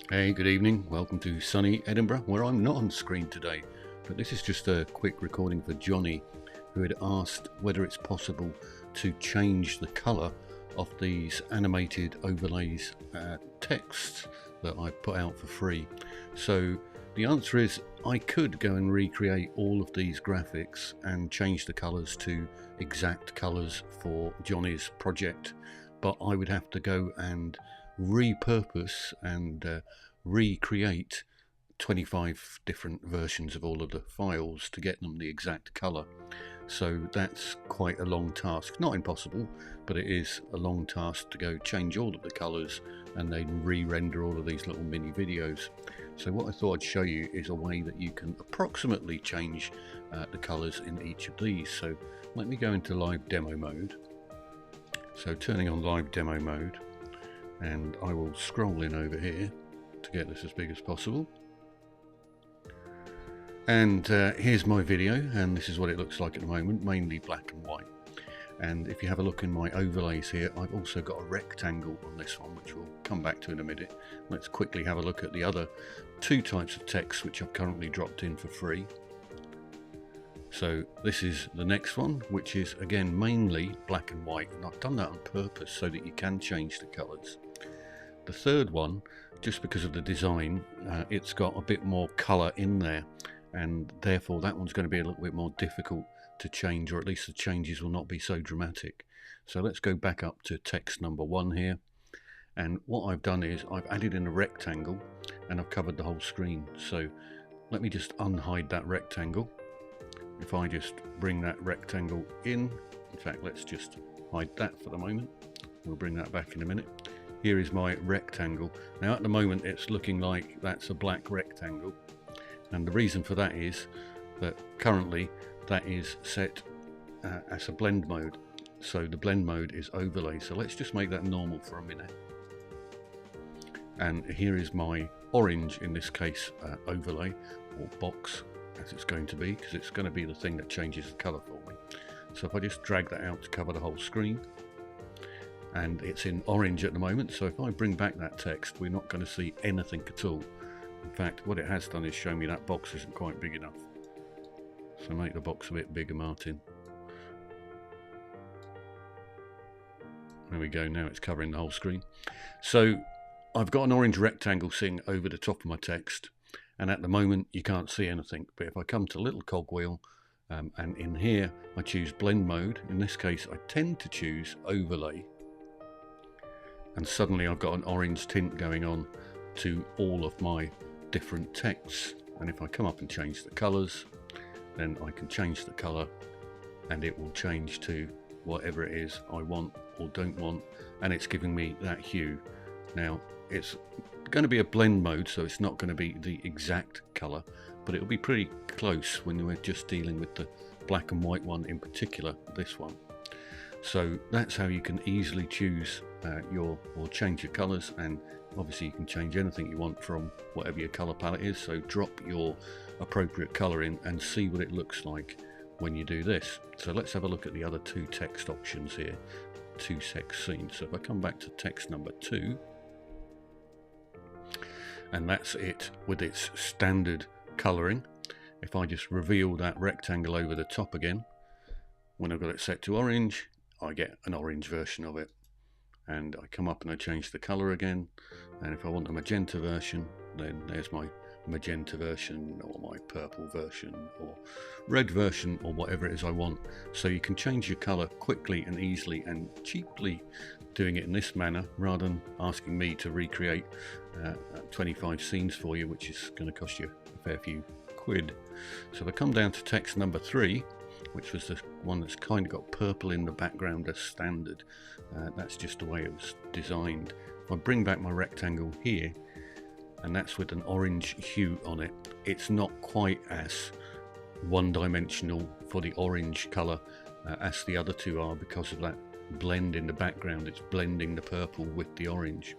Hey, good evening. Welcome to sunny Edinburgh, where I'm not on screen today. But this is just a quick recording for Johnny, who had asked whether it's possible to change the colour of these animated overlays texts that I put out for free. So the answer is I could go and recreate all of these graphics and change the colours to exact colours for Johnny's project, but I would have to go and repurpose and recreate 25 different versions of all of the files to get them the exact color. So that's quite a long task. Not impossible, but it is a long task to go change all of the colors and then re-render all of these little mini videos. So what I thought I'd show you is a way that you can approximately change the colors in each of these. So let me go into live demo mode. So turning on live demo mode, and I will scroll in over here to get this as big as possible. And here's my video, and this is what it looks like at the moment, mainly black and white. And if you have a look in my overlays here, I've also got a rectangle on this one, which we'll come back to in a minute. Let's quickly have a look at the other two types of text which I've currently dropped in for free. So this is the next one, which is again mainly black and white, and I've done that on purpose so that you can change the colors. The third one, just because of the design, it's got a bit more color in there, and therefore that one's going to be a little bit more difficult to change, or at least the changes will not be so dramatic. So let's go back up to text number 1 here, and what I've done is I've added in a rectangle and I've covered the whole screen. So let me just unhide that rectangle. If I just bring that rectangle in fact, let's just hide that for the moment. We'll bring that back in a minute. Here is my rectangle. Now at the moment it's looking like that's a black rectangle, and the reason for that is that currently that is set as a blend mode. So the blend mode is overlay. So let's just make that normal for a minute. And here is my orange, in this case overlay, or box as it's going to be, because it's going to be the thing that changes the color for me. So if I just drag that out to cover the whole screen, and it's in orange at the moment, so if I bring back that text, we're not going to see anything at all. In fact, what it has done is show me that box isn't quite big enough. So make the box a bit bigger, Martin. There we go, now it's covering the whole screen. So I've got an orange rectangle sitting over the top of my text, and at the moment you can't see anything. But if I come to little cogwheel, and in here I choose blend mode, in this case I tend to choose overlay, and suddenly I've got an orange tint going on to all of my different texts. And if I come up and change the colors, then I can change the color and it will change to whatever it is I want or don't want, and it's giving me that hue. Now it's going to be a blend mode, so it's not going to be the exact color, but it'll be pretty close when we're just dealing with the black and white one, in particular this one. So that's how you can easily choose or change your colors, and obviously you can change anything you want from whatever your color palette is. So drop your appropriate color in and see what it looks like when you do this. So let's have a look at the other two text options here, two text scenes. So if I come back to text number 2, and that's it with its standard coloring. If I just reveal that rectangle over the top again, when I've got it set to orange, I get an orange version of it. And I come up and I change the color again, and if I want a magenta version, then there's my magenta version, or my purple version, or red version, or whatever it is I want. So you can change your color quickly and easily and cheaply doing it in this manner, rather than asking me to recreate 25 scenes for you, which is going to cost you a fair few quid. So if I come down to text number 3, which was the one that's kind of got purple in the background as standard, that's just the way it was designed. If I bring back my rectangle here, and that's with an orange hue on it, it's not quite as one-dimensional for the orange color as the other two are, because of that blend in the background. It's blending the purple with the orange.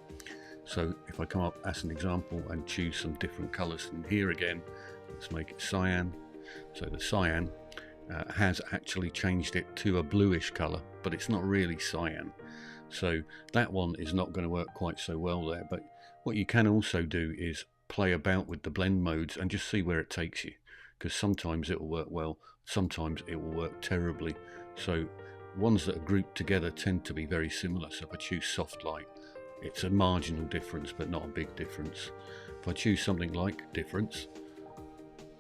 So if I come up as an example and choose some different colors, and here again let's make it cyan. So the cyan has actually changed it to a bluish color, but it's not really cyan, so that one is not going to work quite so well there. But What you can also do is play about with the blend modes and just see where it takes you, because sometimes it will work well, sometimes it will work terribly. So ones that are grouped together tend to be very similar. So if I choose soft light, it's a marginal difference but not a big difference. If I choose something like difference,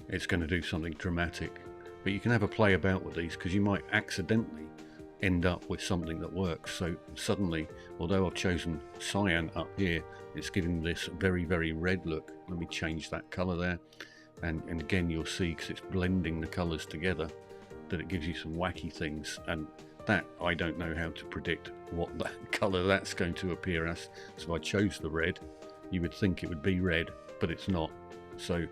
it's going to do something dramatic. But you can have a play about with these, because you might accidentally end up with something that works. So suddenly, although I've chosen cyan up here, it's giving this very, very red look. Let me change that color there, and again you'll see, because it's blending the colors together, that it gives you some wacky things. And that, I don't know how to predict what that color that's going to appear as. So I chose the red. You would think it would be red, but it's not. So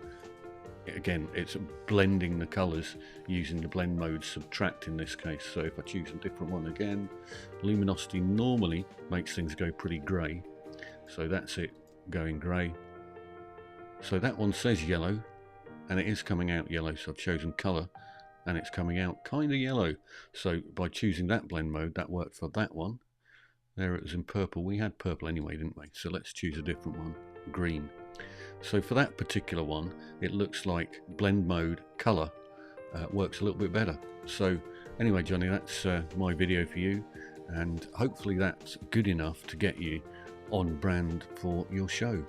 again, it's blending the colors using the blend mode subtract in this case. So if I choose a different one again, luminosity normally makes things go pretty grey. So that's it, going grey. So that one says yellow, and it is coming out yellow. So I've chosen colour, and it's coming out kind of yellow. So by choosing that blend mode, that worked for that one. There it was in purple. We had purple anyway, didn't we? So let's choose a different one, green. So for that particular one, it looks like blend mode colour works a little bit better. So anyway, Johnny, that's my video for you, and hopefully that's good enough to get you on brand for your show.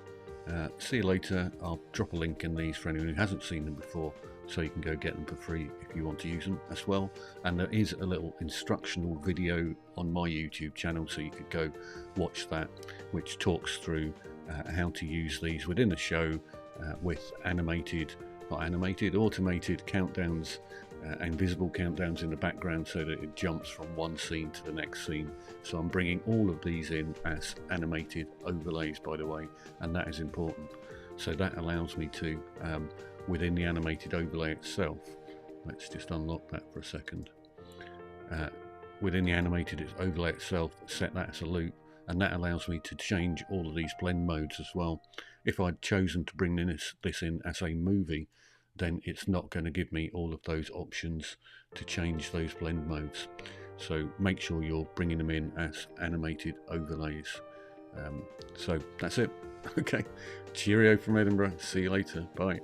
See you later. I'll drop a link in these for anyone who hasn't seen them before, so you can go get them for free if you want to use them as well. And there is a little instructional video on my YouTube channel, so you could go watch that, which talks through how to use these within the show with automated countdowns and visible countdowns in the background, so that it jumps from one scene to the next scene. So I'm bringing all of these in as animated overlays, by the way, and that is important. So that allows me to, within the animated overlay itself, let's just unlock that for a second. Within the animated overlay itself, set that as a loop, and that allows me to change all of these blend modes as well. If I'd chosen to bring this in as a movie, then it's not going to give me all of those options to change those blend modes. So make sure you're bringing them in as animated overlays. So that's it. Okay, cheerio from Edinburgh. See you later. Bye.